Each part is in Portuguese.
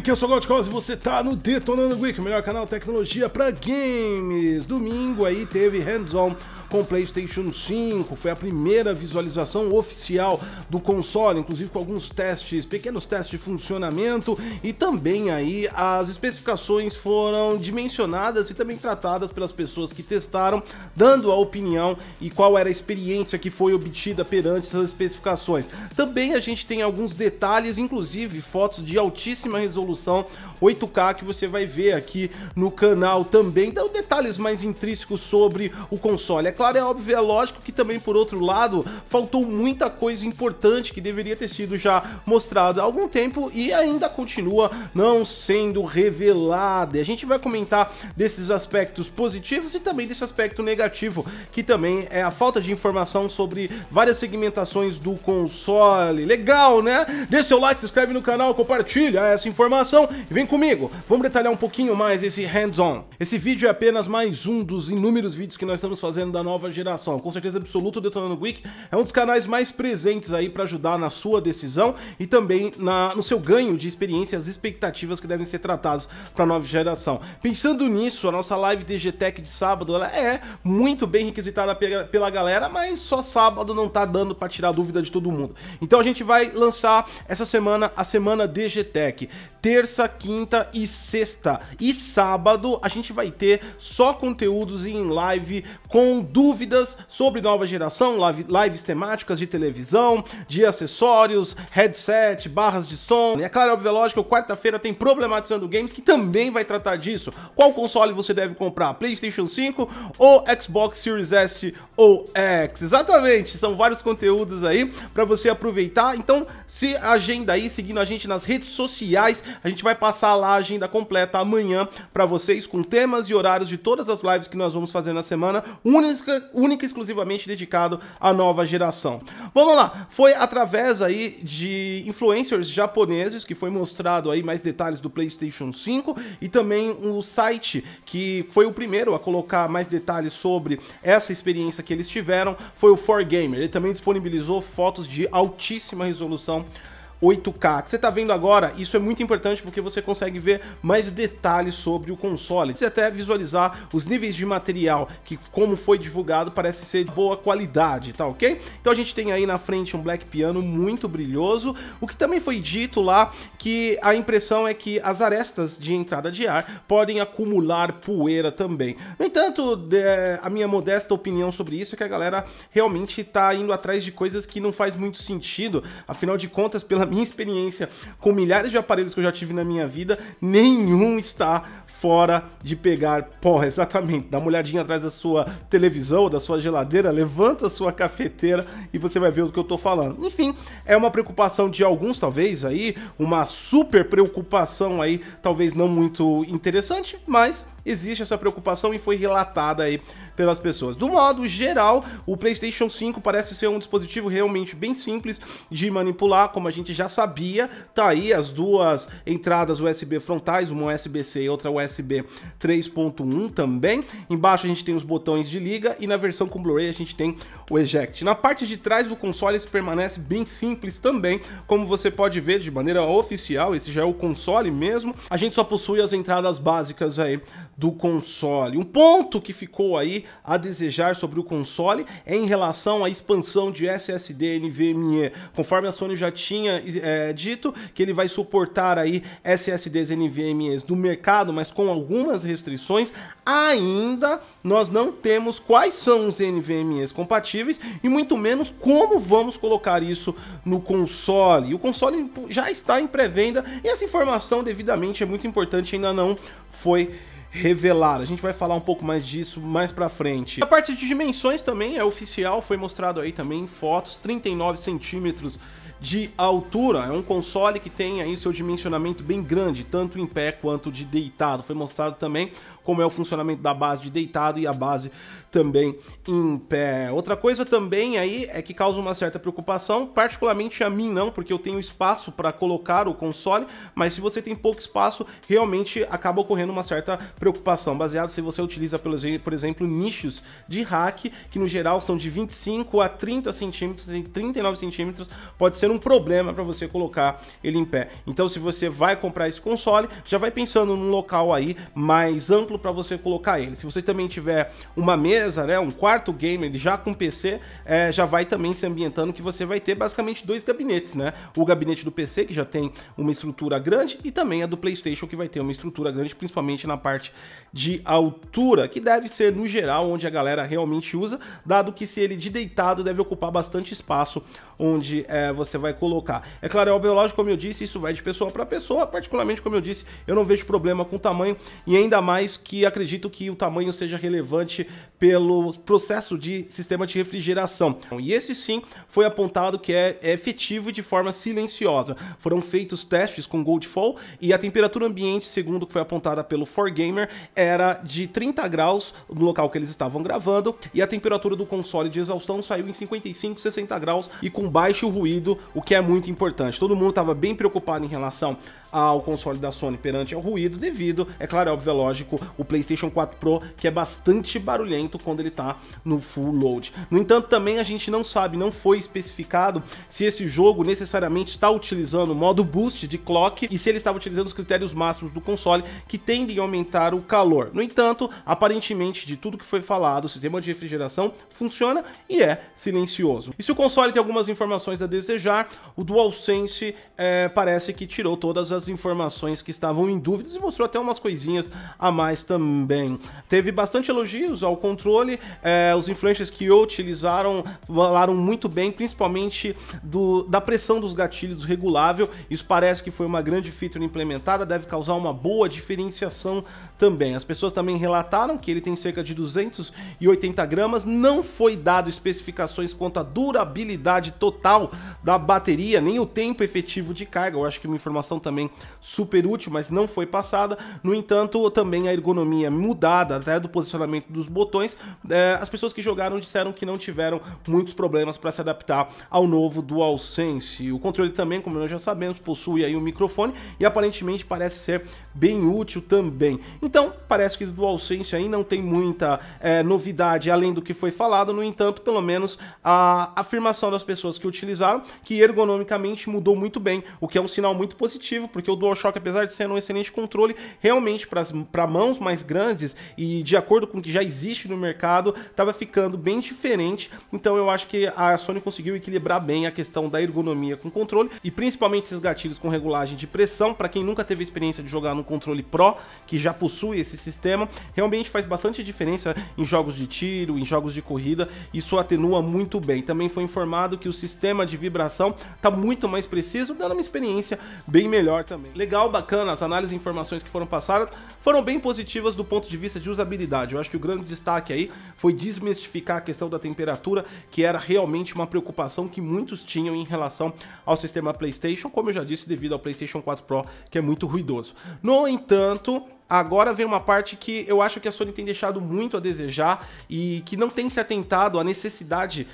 Aqui é o Sogoticos e você tá no Detonando Geek, o melhor canal de tecnologia pra games. Domingo aí teve hands-on com o PlayStation 5, foi a primeira visualização oficial do console, inclusive com alguns testes, pequenos testes de funcionamento, e também aí as especificações foram dimensionadas e também tratadas pelas pessoas que testaram, dando a opinião e qual era a experiência que foi obtida perante essas especificações. Também a gente tem alguns detalhes, inclusive fotos de altíssima resolução 8K que você vai ver aqui no canal também, então detalhes mais intrínsecos sobre o console. É claro, é óbvio, é lógico que também, por outro lado, faltou muita coisa importante que deveria ter sido já mostrada há algum tempo e ainda continua não sendo revelada. E a gente vai comentar desses aspectos positivos e também desse aspecto negativo, que também é a falta de informação sobre várias segmentações do console. Legal, né? Deixa seu like, se inscreve no canal, compartilha essa informação e vem comigo. Vamos detalhar um pouquinho mais esse hands-on. Esse vídeo é apenas mais um dos inúmeros vídeos que nós estamos fazendo da nova geração. Com certeza absoluta, o Detonando Geek é um dos canais mais presentes aí para ajudar na sua decisão e também no seu ganho de experiência e as expectativas que devem ser tratadas para a nova geração. Pensando nisso, a nossa live DG Tech de sábado, ela é muito bem requisitada pela galera, mas só sábado não tá dando para tirar dúvida de todo mundo. Então a gente vai lançar essa semana a semana DG Tech. Terça, quinta e sexta e sábado a gente vai ter só conteúdos em live com dúvidas sobre nova geração, lives temáticas de televisão, de acessórios, headset, barras de som. E é claro, óbvio, lógico, quarta-feira tem Problematizando Games, que também vai tratar disso. Qual console você deve comprar? PlayStation 5 ou Xbox Series S ou X? Exatamente, são vários conteúdos aí para você aproveitar. Então se agenda aí, seguindo a gente nas redes sociais. A gente vai passar lá a agenda completa amanhã para vocês, com temas e horários de todas as lives que nós vamos fazer na semana, única e exclusivamente dedicado à nova geração. Vamos lá, foi através aí de influencers japoneses que foi mostrado aí mais detalhes do PlayStation 5 e também o site que foi o primeiro a colocar mais detalhes sobre essa experiência que eles tiveram, foi o 4Gamer. Ele também disponibilizou fotos de altíssima resolução 8K, que você tá vendo agora. Isso é muito importante porque você consegue ver mais detalhes sobre o console e até visualizar os níveis de material que, como foi divulgado, parece ser de boa qualidade, tá ok? Então a gente tem aí na frente um Black Piano muito brilhoso, o que também foi dito lá, que a impressão é que as arestas de entrada de ar podem acumular poeira também. No entanto, a minha modesta opinião sobre isso é que a galera realmente tá indo atrás de coisas que não faz muito sentido, afinal de contas, pela minha experiência com milhares de aparelhos que eu já tive na minha vida, nenhum está fora de pegar pó. Exatamente, dá uma olhadinha atrás da sua televisão, da sua geladeira, levanta a sua cafeteira e você vai ver do que eu tô falando. Enfim, é uma preocupação de alguns, talvez aí, uma super preocupação aí, talvez não muito interessante, mas existe essa preocupação e foi relatada aí pelas pessoas. Do modo geral, o PlayStation 5 parece ser um dispositivo realmente bem simples de manipular, como a gente já sabia. Tá aí as duas entradas USB frontais, uma USB-C e outra USB 3.1 também. Embaixo a gente tem os botões de liga e na versão com Blu-ray a gente tem o eject. Na parte de trás do console isso permanece bem simples também, como você pode ver de maneira oficial. Esse já é o console mesmo. A gente só possui as entradas básicas aí do console. Um ponto que ficou aí a desejar sobre o console é em relação à expansão de SSD NVMe. Conforme a Sony já tinha dito que ele vai suportar aí SSDs NVMe do mercado, mas com algumas restrições, ainda nós não temos quais são os NVMe's compatíveis e muito menos como vamos colocar isso no console. E o console já está em pré-venda e essa informação devidamente é muito importante, ainda não foi revelar. A gente vai falar um pouco mais disso mais pra frente. A parte de dimensões também é oficial, foi mostrado aí também em fotos, 39 centímetros de altura. É um console que tem aí seu dimensionamento bem grande, tanto em pé quanto de deitado. Foi mostrado também como é o funcionamento da base de deitado e a base também em pé. Outra coisa também aí é que causa uma certa preocupação, particularmente a mim não, porque eu tenho espaço para colocar o console, mas se você tem pouco espaço, realmente acaba ocorrendo uma certa preocupação, baseado se você utiliza, por exemplo, nichos de rack, que no geral são de 25 a 30 centímetros, em 39 centímetros, pode ser um problema para você colocar ele em pé. Então, se você vai comprar esse console, já vai pensando num local aí mais amplo para você colocar ele. Se você também tiver uma mesa, né, um quarto gamer já com PC, já vai também se ambientando que você vai ter basicamente dois gabinetes, né? O gabinete do PC, que já tem uma estrutura grande, e também a do PlayStation, que vai ter uma estrutura grande, principalmente na parte de altura, que deve ser, no geral, onde a galera realmente usa, dado que se ele de deitado deve ocupar bastante espaço onde você vai colocar. É claro, é óbvio, lógico, como eu disse, isso vai de pessoa para pessoa, particularmente, como eu disse, eu não vejo problema com o tamanho, e ainda mais que acredito que o tamanho seja relevante pelo processo de sistema de refrigeração. E esse sim foi apontado que é efetivo de forma silenciosa. Foram feitos testes com Goldfall e a temperatura ambiente, segundo que foi apontada pelo 4Gamer, era de 30 graus no local que eles estavam gravando, e a temperatura do console de exaustão saiu em 55, 60 graus e com baixo ruído, o que é muito importante. Todo mundo estava bem preocupado em relação ao console da Sony perante ao ruído, devido, é claro, é óbvio, é lógico, o PlayStation 4 Pro, que é bastante barulhento quando ele tá no full load. No entanto, também a gente não sabe, não foi especificado se esse jogo necessariamente está utilizando o modo boost de clock e se ele estava utilizando os critérios máximos do console, que tendem a aumentar o calor. No entanto, aparentemente, de tudo que foi falado, o sistema de refrigeração funciona e é silencioso. E se o console tem algumas informações a desejar, o DualSense parece que tirou todas as informações que estavam em dúvidas e mostrou até umas coisinhas a mais também. Teve bastante elogios ao controle, os influencers que o utilizaram falaram muito bem, principalmente da pressão dos gatilhos regulável. Isso parece que foi uma grande feature implementada, deve causar uma boa diferenciação também. As pessoas também relataram que ele tem cerca de 280 gramas, não foi dado especificações quanto à durabilidade total da bateria, nem o tempo efetivo de carga. Eu acho que uma informação também super útil, mas não foi passada. No entanto, também a ergonomia mudada, até do posicionamento dos botões, as pessoas que jogaram disseram que não tiveram muitos problemas para se adaptar ao novo DualSense. O controle também, como nós já sabemos, possui aí um microfone e aparentemente parece ser bem útil também. Então, parece que o DualSense aí não tem muita novidade além do que foi falado. No entanto, pelo menos a afirmação das pessoas que utilizaram, que ergonomicamente mudou muito bem, o que é um sinal muito positivo, porque o DualShock, apesar de ser um excelente controle, realmente para mãos mais grandes e de acordo com o que já existe no mercado, estava ficando bem diferente. Então eu acho que a Sony conseguiu equilibrar bem a questão da ergonomia com o controle e principalmente esses gatilhos com regulagem de pressão. Para quem nunca teve a experiência de jogar no controle Pro, que já possui esse sistema, realmente faz bastante diferença em jogos de tiro, em jogos de corrida. Isso atenua muito bem. Também foi informado que o sistema de vibração está muito mais preciso, dando uma experiência bem melhor também. Legal, bacana, as análises e informações que foram passadas foram bem positivas do ponto de vista de usabilidade. Eu acho que o grande destaque aí foi desmistificar a questão da temperatura, que era realmente uma preocupação que muitos tinham em relação ao sistema PlayStation, como eu já disse, devido ao PlayStation 4 Pro, que é muito ruidoso. No entanto, agora vem uma parte que eu acho que a Sony tem deixado muito a desejar e que não tem se atentado à necessidade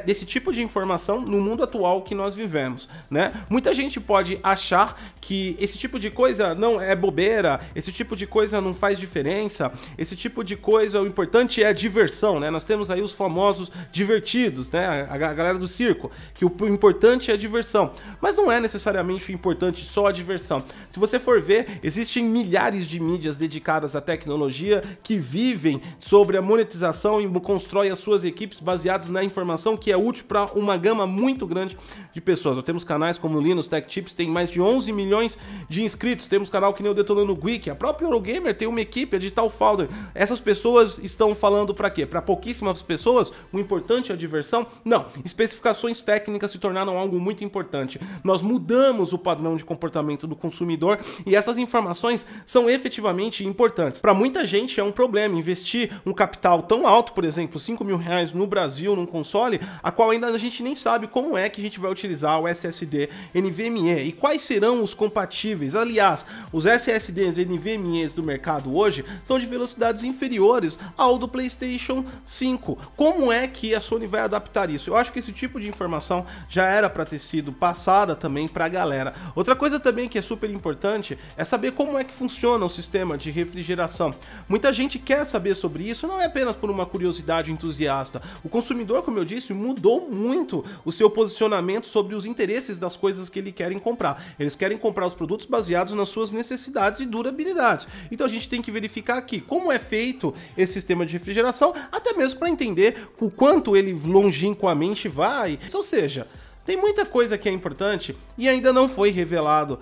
desse tipo de informação no mundo atual que nós vivemos, né? Muita gente pode achar que esse tipo de coisa não é bobeira, esse tipo de coisa não faz diferença, esse tipo de coisa, o importante é a diversão, né? Nós temos aí os famosos divertidos, né? A galera do circo, que o importante é a diversão, mas não é necessariamente o importante só a diversão. Se você for ver, existem milhares de mídias dedicadas à tecnologia que vivem sobre a monetização e constroem as suas equipes baseadas na informação que é útil para uma gama muito grande de pessoas. Nós temos canais como o Linus Tech Tips, tem mais de 11 milhões de inscritos, temos canal que nem o Detonando Geek, a própria Eurogamer tem uma equipe, a Digital Founder. Essas pessoas estão falando para quê? Para pouquíssimas pessoas? O importante é a diversão? Não. Especificações técnicas se tornaram algo muito importante. Nós mudamos o padrão de comportamento do consumidor e essas informações são são efetivamente importantes. Para muita gente é um problema investir um capital tão alto, por exemplo, 5 mil reais no Brasil num console, a qual ainda a gente nem sabe como é que a gente vai utilizar o SSD NVMe e quais serão os compatíveis. Aliás, os SSDs NVMe do mercado hoje são de velocidades inferiores ao do PlayStation 5. Como é que a Sony vai adaptar isso? Eu acho que esse tipo de informação já era para ter sido passada também para a galera. Outra coisa também que é super importante é saber como é que funciona o sistema de refrigeração. Muita gente quer saber sobre isso, não é apenas por uma curiosidade entusiasta. O consumidor, como eu disse, mudou muito o seu posicionamento sobre os interesses das coisas que eles querem comprar. Eles querem comprar os produtos baseados nas suas necessidades e durabilidade. Então a gente tem que verificar aqui como é feito esse sistema de refrigeração, até mesmo para entender o quanto ele longínquamente vai. Ou seja, tem muita coisa que é importante e ainda não foi revelado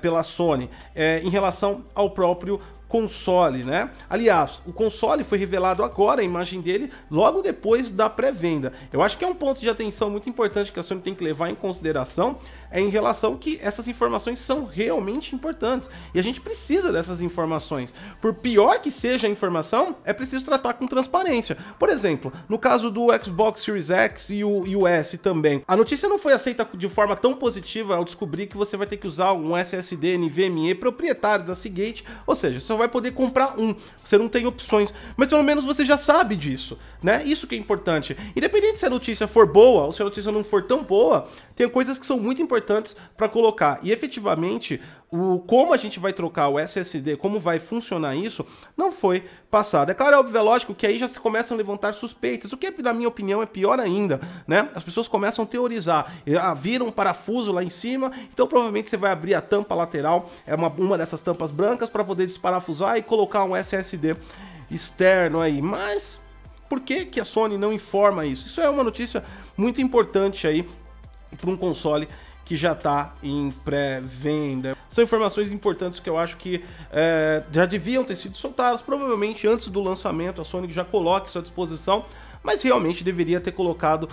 pela Sony em relação ao próprio console, né? Aliás, o console foi revelado agora, a imagem dele, logo depois da pré-venda. Eu acho que é um ponto de atenção muito importante que a Sony tem que levar em consideração, em relação que essas informações são realmente importantes. E a gente precisa dessas informações. Por pior que seja a informação, é preciso tratar com transparência. Por exemplo, no caso do Xbox Series X e o S também, a notícia não foi aceita de forma tão positiva ao descobrir que você vai ter que usar um SSD NVMe proprietário da Seagate, ou seja, você vai poder comprar um, você não tem opções, mas pelo menos você já sabe disso, né? Isso que é importante. Independente se a notícia for boa ou se a notícia não for tão boa, tem coisas que são muito importantes para colocar. E efetivamente, como a gente vai trocar o SSD, como vai funcionar isso, não foi passado. É claro, é óbvio, é lógico que aí já se começam a levantar suspeitas, o que, na minha opinião, é pior ainda, né? As pessoas começam a teorizar, viram um parafuso lá em cima, então provavelmente você vai abrir a tampa lateral, é uma dessas tampas brancas, para poder desparafusar e colocar um SSD externo aí. Mas por que que a Sony não informa isso? Isso é uma notícia muito importante aí para um console que já está em pré-venda. São informações importantes que eu acho que já deviam ter sido soltadas, provavelmente antes do lançamento, a Sony já coloca isso à disposição, mas realmente deveria ter colocado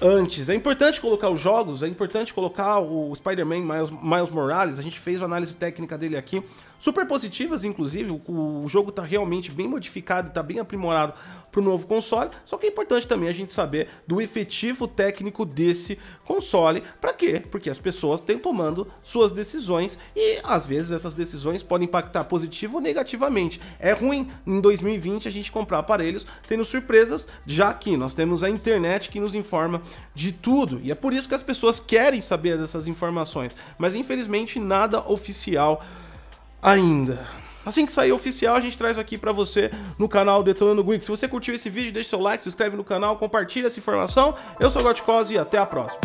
antes. É importante colocar os jogos, é importante colocar o Spider-Man Miles Morales, a gente fez a análise técnica dele aqui, super positivas inclusive, o jogo está realmente bem modificado e está bem aprimorado para o novo console, só que é importante também a gente saber do efetivo técnico desse console. Para quê? Porque as pessoas estão tomando suas decisões e às vezes essas decisões podem impactar positivo ou negativamente. É ruim em 2020 a gente comprar aparelhos tendo surpresas, já que nós temos a internet que nos informa de tudo, e é por isso que as pessoas querem saber dessas informações, mas infelizmente nada oficial ainda. Assim que sair oficial, a gente traz aqui pra você no canal Detonando Geek. Se você curtiu esse vídeo, deixa seu like, se inscreve no canal, compartilha essa informação. Eu sou o Gotcose e até a próxima.